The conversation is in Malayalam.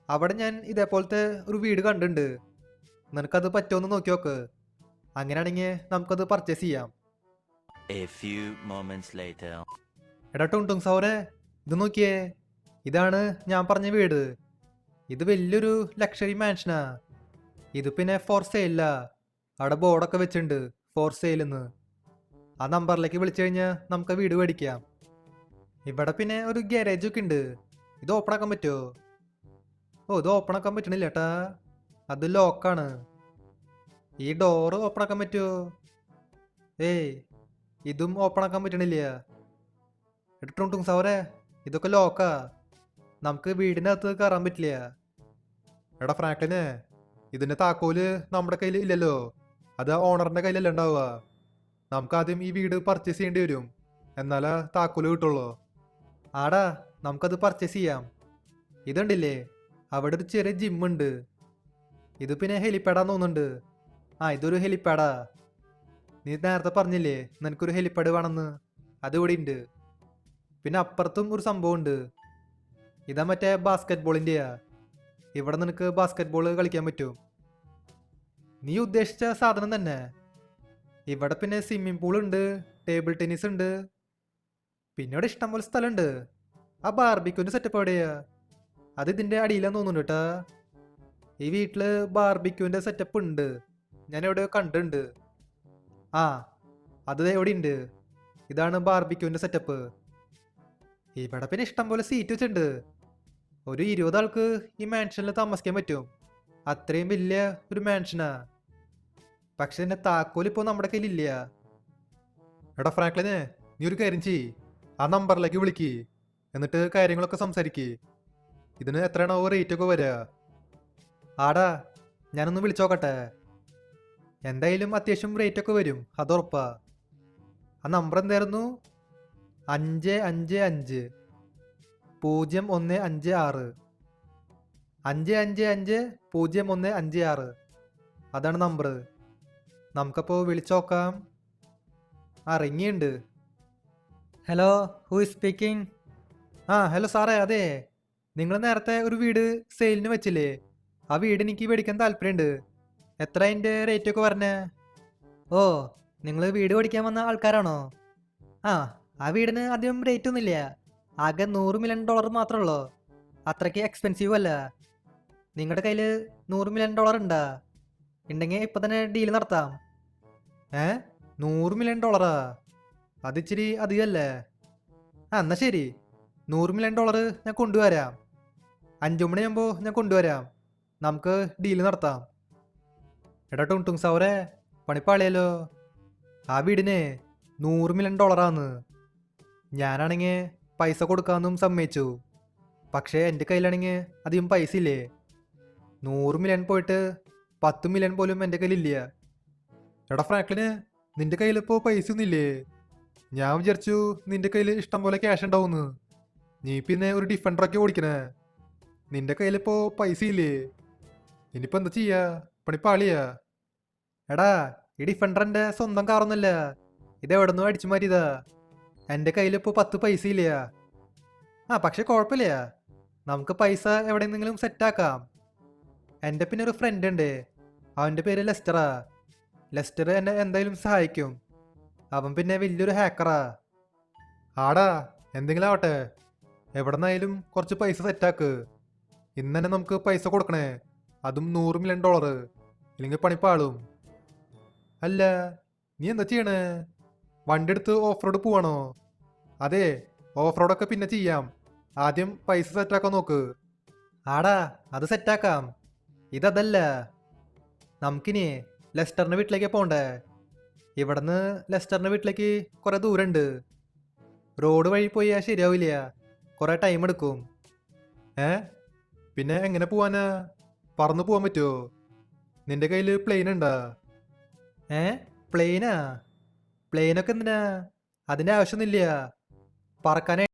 അവിടെ ഞാൻ ഇതേപോലത്തെ ഒരു വീട് കണ്ടിട്ടുണ്ട്. നിനക്കത് പറ്റുമെന്ന് നോക്കി നോക്ക്. അങ്ങനെയാണെങ്കിൽ നമുക്കത് പർച്ചേസ് ചെയ്യാം. A few moments later. എടാ ടുണ്ടും സൗരെ, ഇത് നോക്കിയേ. ഇതാണ് ഞാൻ പറഞ്ഞ വീട്. ഇത് വലിയൊരു ലക്ഷറി മാൻഷനാ. ഇത് പിന്നെ ഫോർ സെയില്ല. അവിടെ ബോർഡൊക്കെ വെച്ചിട്ടുണ്ട് ഫോർ സെയിലെന്ന്. ആ നമ്പറിലേക്ക് വിളിച്ചു കഴിഞ്ഞാൽ നമുക്ക് വീട് മേടിക്കാം. ഇവിടെ പിന്നെ ഒരു ഗ്യാരേജ് ഒക്കെ ഉണ്ട്. ഇത് ഓപ്പൺ ആക്കാൻ പറ്റുമോ? ഓ, ഇത് ഓപ്പൺ ആക്കാൻ പറ്റണില്ല ഏട്ടാ. അത് ലോക്കാണ്. ഈ ഡോറ് ഓപ്പൺ ആക്കാൻ പറ്റുമോ? ഏയ്, ഇതും ഓപ്പൺ ആക്കാൻ പറ്റണില്ല. എടുട്ടും സൗരെ, ഇതൊക്കെ ലോക്കാ. നമുക്ക് വീടിനകത്ത് കയറാൻ പറ്റില്ല. എടാ ഫ്രാങ്ക്ലിനെ, ഇതിന്റെ താക്കോല് നമ്മുടെ കയ്യിൽ ഇല്ലല്ലോ. അത് ഓണറിന്റെ കയ്യിലല്ല ഉണ്ടാവുക. നമുക്ക് ആദ്യം ഈ വീട് പർച്ചേസ് ചെയ്യേണ്ടി വരും. എന്നാലേ താക്കോല് കിട്ടുള്ളൂ. ആടാ, നമുക്കത് പർച്ചേസ് ചെയ്യാം. ഇതുണ്ടില്ലേ, അവിടെ ഒരു ചെറിയ ജിമ്മുണ്ട്. ഇത് പിന്നെ ഹെലിപ്പാഡാന്ന് തോന്നുന്നുണ്ട്. ആ, ഇതൊരു ഹെലിപ്പാഡാ. നീ നേരത്തെ പറഞ്ഞില്ലേ നിനക്കൊരു ഹെലിപ്പാഡ് വേണമെന്ന്? അത് ഇവിടെ ഉണ്ട്. പിന്നെ അപ്പുറത്തും ഒരു സംഭവം ഉണ്ട്. ഇതാ മറ്റേ ബാസ്കറ്റ് ബോളിൻ്റെയാ. ഇവിടെ നിനക്ക് ബാസ്കറ്റ് ബോൾ കളിക്കാൻ പറ്റും. നീ ഉദ്ദേശിച്ച സാധനം തന്നെ. ഇവിടെ പിന്നെ സ്വിമ്മിംഗ് പൂൾ ഉണ്ട്, ടേബിൾ ടെന്നീസ് ഉണ്ട്. പിന്നെ ഇവിടെ ഇഷ്ടംപോലെ സ്ഥലമുണ്ട്. ആ ബാർബിക്യൂന്റെ സെറ്റപ്പ് എവിടെയാ? അത് ഇതിന്റെ അടിയിലാന്ന് തോന്നുന്നു കേട്ടാ. ഈ വീട്ടില് ബാർബിക്യൂന്റെ സെറ്റപ്പ് ഉണ്ട്. ഞാൻ എവിടെയോ കണ്ടിട്ടുണ്ട്. ആ, അത് എവിടെ ഉണ്ട്. ഇതാണ് ബാർബിക്യൂന്റെ സെറ്റപ്പ്. ഇവിടെ പിന്നെ ഇഷ്ടംപോലെ സീറ്റ് വെച്ചിട്ടുണ്ട്. ഒരു 20 ആൾക്ക് ഈ മാൻഷനിൽ താമസിക്കാൻ പറ്റും. അത്രയും വലിയ ഒരു മാൻഷനാ. പക്ഷെ എന്റെ താക്കോൽ ഇപ്പോൾ നമ്മുടെ കയ്യിലില്ല. എടാ ഫ്രാങ്ക്ലിനെ, നീ ഒരു കാര്യം ചെയ്യ്. ആ നമ്പറിലേക്ക് വിളിക്ക്. എന്നിട്ട് കാര്യങ്ങളൊക്കെ സംസാരിക്ക്. ഇതിന് എത്രയാണോ റേറ്റ് ഒക്കെ വരിക? ആടാ, ഞാനൊന്ന് വിളിച്ചോക്കട്ടെ. എന്തായാലും അത്യാവശ്യം റേറ്റ് ഒക്കെ വരും, അതുറപ്പാ. ആ നമ്പർ എന്തായിരുന്നു? 555 0156 555 0156. അതാണ് നമ്പർ. നമുക്കപ്പോൾ വിളിച്ചോക്കാം. ആ, റിങ്ങിയുണ്ട്. Hello, who is speaking? ആ, ഹലോ സാറേ, അതെ. നിങ്ങൾ നേരത്തെ ഒരു വീട് സെയിലിന് വെച്ചില്ലേ? ആ വീട് എനിക്ക് മേടിക്കാൻ താല്പര്യമുണ്ട്. എത്ര അതിൻ്റെ റേറ്റ് ഒക്കെ പറഞ്ഞേ? ഓ, നിങ്ങൾ വീട് മേടിക്കാൻ വന്ന ആൾക്കാരാണോ? ആ വീടിന് അധികം റേറ്റ് ഒന്നുമില്ല. ആകെ $100 മില്യൺ മാത്രമേ ഉള്ളൂ. അത്രയ്ക്ക് എക്സ്പെൻസീവ് അല്ല. നിങ്ങളുടെ കയ്യിൽ $100 മില്യൺ ഉണ്ടാ? ഉണ്ടെങ്കിൽ ഇപ്പം തന്നെ ഡീൽ നടത്താം. 100 മില്യൺ? അത് ഇച്ചിരി അധികമല്ലേ? ആ, എന്നാ ശരി. $100 മില്യൺ ഞാൻ കൊണ്ടുവരാം. 5 മണിയാകുമ്പോൾ ഞാൻ കൊണ്ടുവരാം. നമുക്ക് ഡീൽ നടത്താം. എടാ ടുങ് സൗരെ, പണിപ്പാളിയല്ലോ. ആ വീടിന് $100 മില്യൺ ആന്ന്. ഞാനാണെങ്കിൽ പൈസ കൊടുക്കാമെന്നും സമ്മതിച്ചു. പക്ഷേ എൻ്റെ കയ്യിലാണെങ്കിൽ അധികം പൈസ ഇല്ലേ. 100 മില്യൺ പോയിട്ട് 10 മില്യൺ പോലും എൻ്റെ കയ്യിലില്ല. എടാ ഫ്രാങ്ക്ലിന്, നിന്റെ കയ്യിലിപ്പോൾ പൈസ ഒന്നുമില്ലേ? ഞാൻ വിചാരിച്ചു നിന്റെ കയ്യിൽ ഇഷ്ടം പോലെ ക്യാഷ് ഉണ്ടാവുമെന്ന്. നീ പിന്നെ ഒരു ഡിഫൻഡറൊക്കെ ഓടിക്കണേ. നിന്റെ കയ്യിലിപ്പോൾ പൈസ ഇല്ലേ? ഇനിയിപ്പോൾ എന്താ ചെയ്യാ? പണിപ്പാളിയാ. എടാ, ഈ ഡിഫൻഡറിൻ്റെ സ്വന്തം കാറൊന്നുമല്ല. ഇതെവിടെ നിന്നും അടിച്ചു മാറ്റിയതാ. എൻ്റെ കയ്യിലിപ്പോൾ 10 പൈസ ഇല്ല. ആ, പക്ഷെ കുഴപ്പമില്ല. നമുക്ക് പൈസ എവിടെയെന്നെങ്കിലും സെറ്റാക്കാം. എൻ്റെ പിന്നെ ഒരു ഫ്രണ്ട് ഉണ്ട്. അവൻ്റെ പേര് ലെസ്റ്ററാ. ലെസ്റ്റർ എന്നെ എന്തായാലും സഹായിക്കും. അവൻ പിന്നെ വലിയൊരു ഹാക്കറാ. ആടാ, എന്തെങ്കിലും ആവട്ടെ. എവിടെ നിന്നായാലും കുറച്ച് പൈസ സെറ്റാക്ക്. ഇന്ന് തന്നെ നമുക്ക് പൈസ കൊടുക്കണേ. അതും $100 മില്യൺ. ഇല്ലെങ്കിൽ പണിപ്പാളും. അല്ല, നീ എന്താ ചെയ്യണേ? വണ്ടി എടുത്ത് ഓഫ് റോഡ് പോവാണോ? അതെ, ഓഫ് റോഡൊക്കെ പിന്നെ ചെയ്യാം. ആദ്യം പൈസ സെറ്റാക്കാൻ നോക്ക്. ആടാ, അത് സെറ്റാക്കാം. ഇതല്ല. നമുക്കിനി ലെസ്റ്ററിന്റെ വീട്ടിലേക്ക് പോണ്ടേ? ഇവിടുന്ന് ലെസ്റ്ററിന്റെ വീട്ടിലേക്ക് കുറെ ദൂരമുണ്ട്. റോഡ് വഴി പോയാൽ ശരിയാവില്ല. കുറെ ടൈം എടുക്കും. പിന്നെ എങ്ങനെ പോവാനാ? പറന്നു പോവാൻ പറ്റുമോ? നിന്റെ കയ്യിൽ പ്ലെയിൻ ഉണ്ടാ? പ്ലെയിനാ? പ്ലെയിനൊക്കെ എന്തിനാ? അതിന്റെ ആവശ്യമൊന്നുമില്ല. പറക്കാനേ